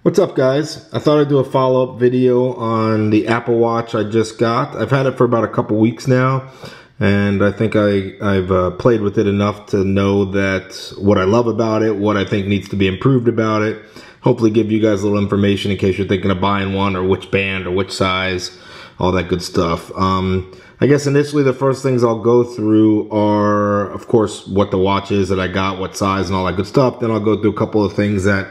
What's up, guys? I thought I'd do a follow-up video on the Apple Watch I just got. I've had it for about a couple weeks now, and I think I've played with it enough to know that what I love about it, what I think needs to be improved about it. Hopefully give you guys a little information in case you're thinking of buying one, or which band or which size, all that good stuff. I guess initially the first things I'll go through are, of course, what the watch is that I got, what size and all that good stuff. Then I'll go through a couple of things that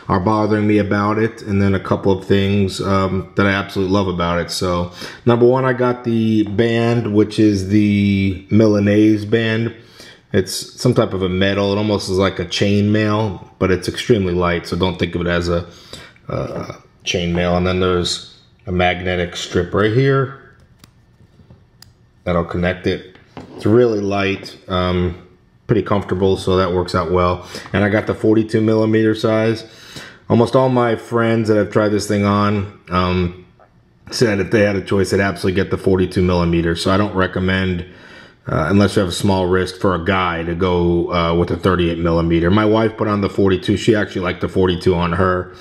are bothering me about it, and then a couple of things that I absolutely love about it. So number one, I got the band, which is the Milanese band. It's some type of a metal. It almost is like a chain mail, but it's extremely light, so don't think of it as a chain mail. And then there's a magnetic strip right here that'll connect it. It's really light, pretty comfortable, so that works out well. And I got the 42 millimeter size. Almost all my friends that I've tried this thing on said if they had a choice, they'd absolutely get the 42 millimeter. So I don't recommend, unless you have a small wrist, for a guy to go with a 38 millimeter. My wife put on the 42. She actually liked the 42 on her.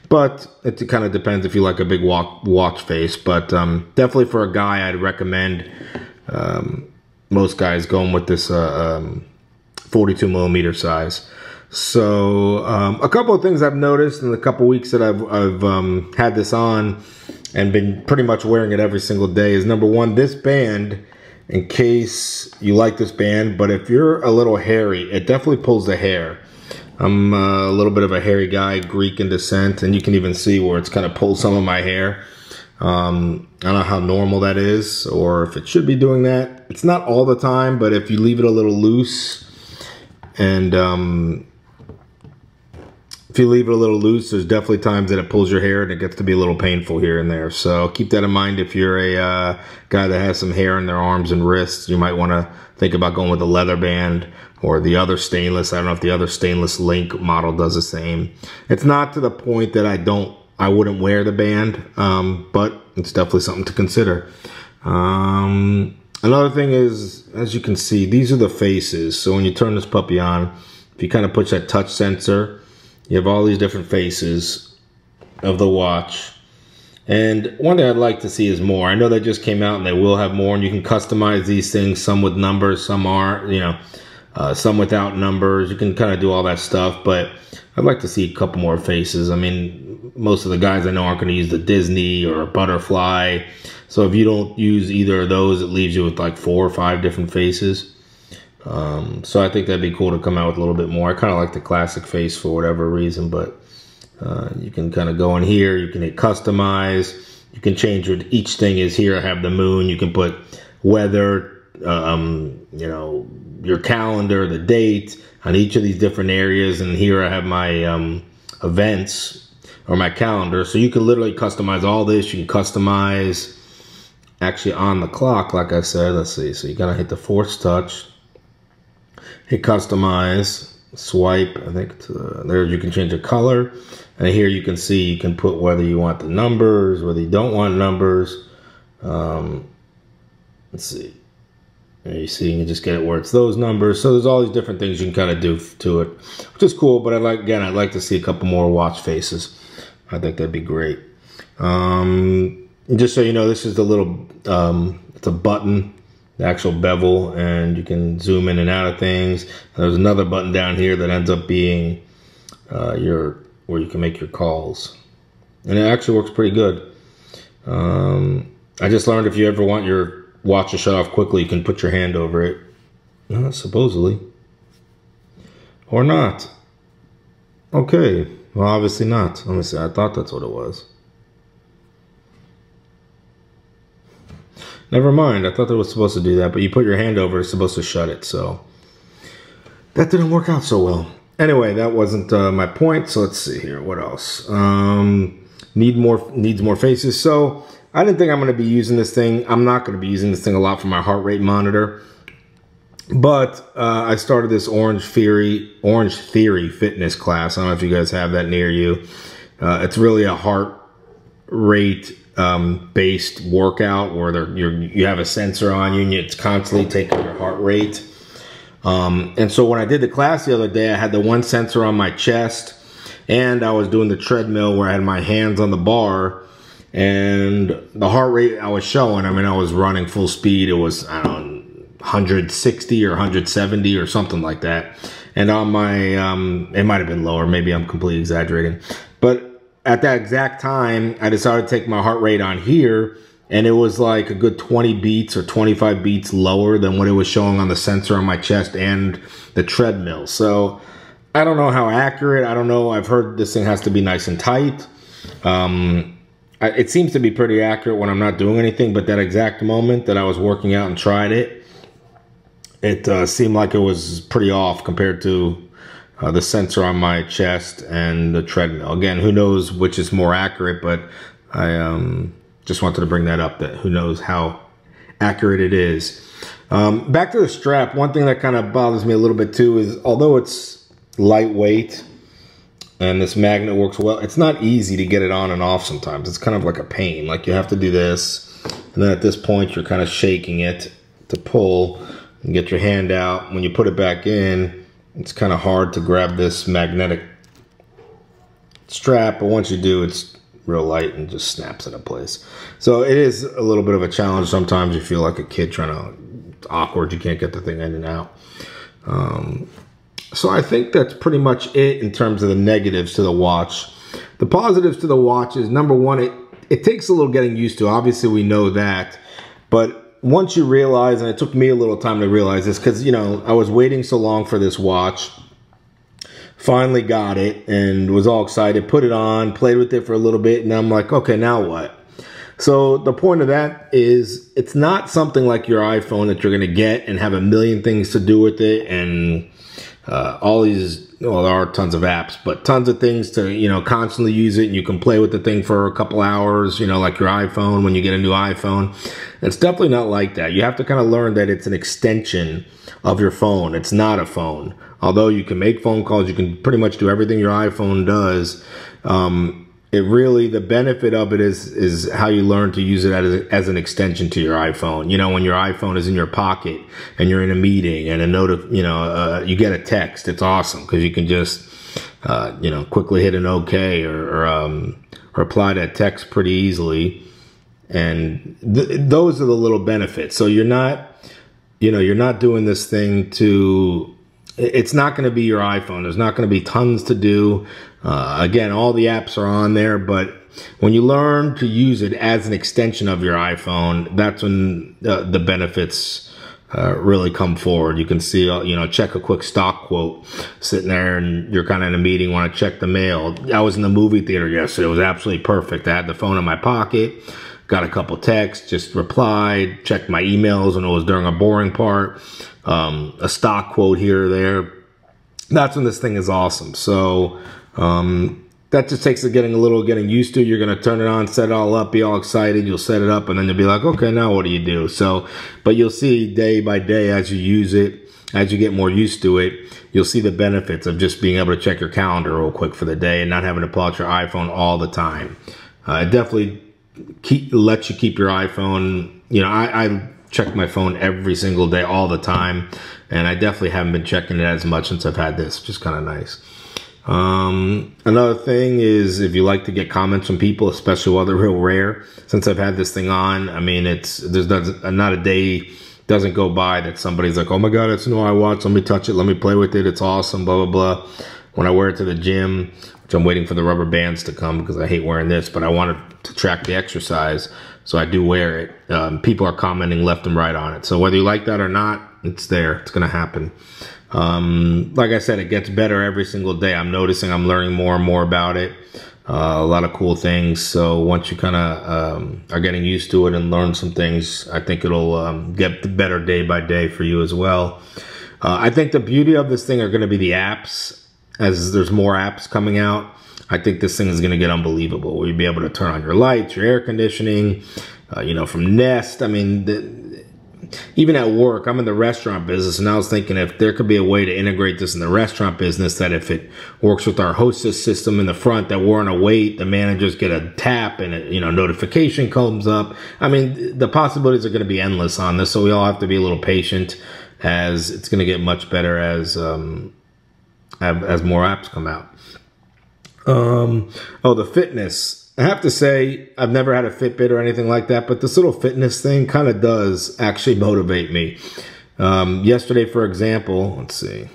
But it kind of depends if you like a big watch face. But definitely for a guy, I'd recommend most guys going with this 42 millimeter size. So a couple of things I've noticed in the couple weeks that I've had this on and been pretty much wearing it every single day is, number one, this band, in case you like this band, but if you're a little hairy, it definitely pulls the hair. I'm a little bit of a hairy guy, Greek in descent, and you can even see where it's kind of pulled some of my hair. I don't know how normal that is, or if it should be doing that. It's not all the time, but if you leave it a little loose, and if you leave it a little loose, there's definitely times that it pulls your hair and it gets to be a little painful here and there. So keep that in mind if you're a guy that has some hair in their arms and wrists. You might want to think about going with a leather band or the other stainless. I don't know if the other stainless link model does the same. It's not to the point that I wouldn't wear the band, but it's definitely something to consider. Another thing is, as you can see, these are the faces. So when you turn this puppy on, if you kind of push that touch sensor, you have all these different faces of the watch. And one thing I'd like to see is more. I know they just came out and they will have more, and you can customize these things, some with numbers, some aren't, some without numbers. You can kind of do all that stuff, but I'd like to see a couple more faces. I mean, most of the guys I know aren't going to use the Disney or a butterfly. So if you don't use either of those, it leaves you with like 4 or 5 different faces. So I think that'd be cool to come out with a little bit more. I kind of like the classic face for whatever reason, but you can kind of go in here. You can hit customize. You can change what each thing is here. I have the moon. You can put weather, your calendar, the date on each of these different areas. And here I have my events or my calendar. So you can literally customize all this. You can customize actually on the clock, like I said. Let's see. So you gotta hit the force touch. Hit customize, swipe, I think there you can change the color. And here you can see, you can put whether you want the numbers, whether you don't want numbers. Let's see. There you see, you can just get it where it's those numbers. So there's all these different things you can kind of do to it, which is cool. But I'd like to see a couple more watch faces. I think that'd be great. Just so you know, this is the little, it's a button, the actual bevel, and you can zoom in and out of things. There's another button down here that ends up being where you can make your calls, and it actually works pretty good. I just learned if you ever want your watch to shut off quickly, you can put your hand over it. Supposedly, or not. Okay, well, obviously not. Let me see. I thought that's what it was. Never mind, I thought it was supposed to do that, but you put your hand over it, it's supposed to shut it, so that didn't work out so well. Anyway, that wasn't my point, so let's see here, what else? Needs more faces. So I didn't think I'm going to be using this thing. I'm not going to be using this thing a lot for my heart rate monitor, but I started this Orange Theory fitness class. I don't know if you guys have that near you. It's really a heart rate based workout where you have a sensor on you and it's constantly taking your heart rate. And so when I did the class the other day, I had the one sensor on my chest and I was doing the treadmill where I had my hands on the bar, and the heart rate I was showing, I mean, I was running full speed. It was, I don't know, 160 or 170 or something like that. And on my, it might have been lower. Maybe I'm completely exaggerating. But at that exact time, I decided to take my heart rate on here, and it was like a good 20 beats or 25 beats lower than what it was showing on the sensor on my chest and the treadmill. So I don't know how accurate. I don't know. I've heard this thing has to be nice and tight. It seems to be pretty accurate when I'm not doing anything, but that exact moment that I was working out and tried it, it seemed like it was pretty off compared to the sensor on my chest and the treadmill. Again, who knows which is more accurate, but I just wanted to bring that up, that who knows how accurate it is. Back to the strap, one thing that kind of bothers me a little bit too is, although it's lightweight and this magnet works well, it's not easy to get it on and off sometimes. It's kind of like a pain. Like you have to do this, and then at this point you're kind of shaking it to pull and get your hand out. When you put it back in, it's kind of hard to grab this magnetic strap, but once you do, it's real light and just snaps into place. So it is a little bit of a challenge. Sometimes you feel like a kid trying to, awkward, you can't get the thing in and out. So I think that's pretty much it in terms of the negatives to the watch. The positives to the watch is, number one, it takes a little getting used to. Obviously we know that, but once you realize, and it took me a little time to realize this, because, you know, I was waiting so long for this watch. Finally got it and was all excited, put it on, played with it for a little bit, and I'm like, okay, now what? So the point of that is, it's not something like your iPhone that you're going to get and have a million things to do with it, and all these, well, there are tons of apps, but tons of things to, you know, constantly use it, and you can play with the thing for a couple hours, you know, like your iPhone when you get a new iPhone. It's definitely not like that. You have to kind of learn that it's an extension of your phone. It's not a phone. Although you can make phone calls, you can pretty much do everything your iPhone does. It really, the benefit of it is how you learn to use it as an extension to your iPhone. You know, when your iPhone is in your pocket and you're in a meeting and you get a text, it's awesome because you can just, you know, quickly hit an OK or reply to a text pretty easily. And those are the little benefits. So you're not, you know, you're not doing this thing to, it's not going to be your iPhone. There's not going to be tons to do. Again, all the apps are on there, but when you learn to use it as an extension of your iPhone, that's when the benefits really come forward. You can see, you know, check a quick stock quote sitting there, and you're kind of in a meeting, want to check the mail. I was in the movie theater yesterday. It was absolutely perfect. I had the phone in my pocket, got a couple texts, just replied, checked my emails when it was during a boring part, a stock quote here or there. That's when this thing is awesome. So that just takes getting used to. You're going to turn it on, set it all up, be all excited. You'll set it up, and then you'll be like, okay, now what do you do? So, but you'll see day by day as you use it, as you get more used to it, you'll see the benefits of just being able to check your calendar real quick for the day and not having to pull out your iPhone all the time. It definitely lets you keep your iPhone. You know, I check my phone every single day, all the time, and I definitely haven't been checking it as much since I've had this, which is kind of nice. Another thing is, if you like to get comments from people, especially while they're real rare, since I've had this thing on, I mean, there's not a day doesn't go by that somebody's like, oh my God, it's a new iWatch, let me touch it, let me play with it, it's awesome, blah, blah, blah. When I wear it to the gym, which I'm waiting for the rubber bands to come because I hate wearing this, but I wanted to track the exercise, so I do wear it. People are commenting left and right on it. So whether you like that or not, it's there. It's going to happen. Like I said, it gets better every single day. I'm noticing I'm learning more and more about it. A lot of cool things. So once you kind of are getting used to it and learn some things, I think it'll get better day by day for you as well. I think the beauty of this thing are going to be the apps. As there's more apps coming out, I think this thing is going to get unbelievable. You'll be able to turn on your lights, your air conditioning, you know, from Nest. I mean, even at work, I'm in the restaurant business, and I was thinking if there could be a way to integrate this in the restaurant business, that if it works with our hostess system in the front, that we're on a wait, the managers get a tap and a, you know, notification comes up. I mean, the possibilities are going to be endless on this, so we all have to be a little patient, as it's going to get much better as more apps come out. Oh, the fitness. I have to say, I've never had a Fitbit or anything like that, but this little fitness thing kind of does actually motivate me. Yesterday, for example, let's see.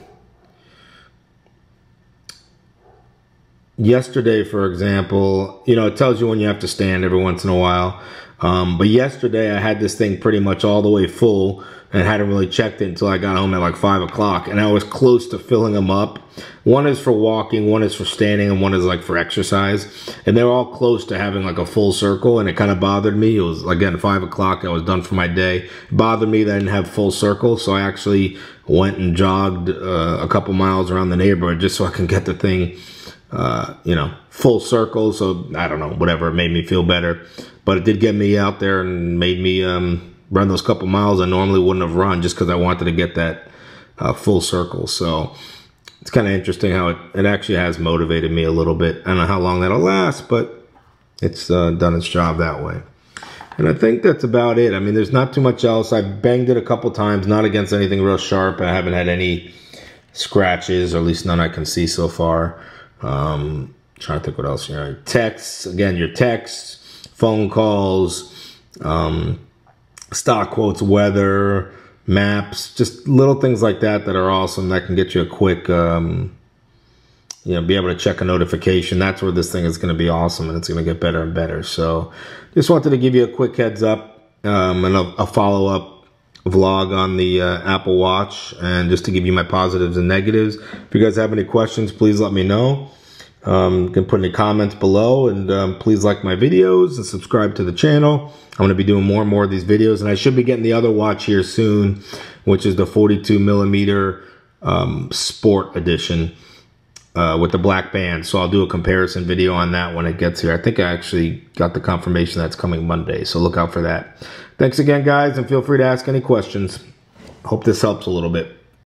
Yesterday, for example, you know, it tells you when you have to stand every once in a while. But yesterday I had this thing pretty much all the way full and hadn't really checked it until I got home at like 5 o'clock, and I was close to filling them up. One is for walking, one is for standing, and one is like for exercise. And they're all close to having like a full circle, and it kind of bothered me. It was, again, 5 o'clock. I was done for my day. It bothered me that I didn't have full circle, so I actually went and jogged a couple miles around the neighborhood just so I can get the thing, you know, full circle. So I don't know, whatever, it made me feel better. But it did get me out there and made me run those couple miles I normally wouldn't have run, just because I wanted to get that full circle. So it's kind of interesting how it actually has motivated me a little bit. I don't know how long that'll last, but it's done its job that way. And I think that's about it. I mean, there's not too much else. I've banged it a couple times, not against anything real sharp. I haven't had any scratches, or at least none I can see so far. Trying to think what else. You know, texts, again, your texts, phone calls, stock quotes, weather, maps, just little things like that are awesome, that can get you a quick, you know, be able to check a notification. That's where this thing is going to be awesome, and it's going to get better and better. So just wanted to give you a quick heads up, and a follow-up vlog on the Apple Watch, and just to give you my positives and negatives. If you guys have any questions, please let me know. You can put any comments below, and please like my videos and subscribe to the channel. I'm going to be doing more and more of these videos, and I should be getting the other watch here soon, which is the 42 millimeter Sport Edition with the black band. So I'll do a comparison video on that when it gets here. I think I actually got the confirmation that's coming Monday, so look out for that. Thanks again, guys, and feel free to ask any questions. Hope this helps a little bit.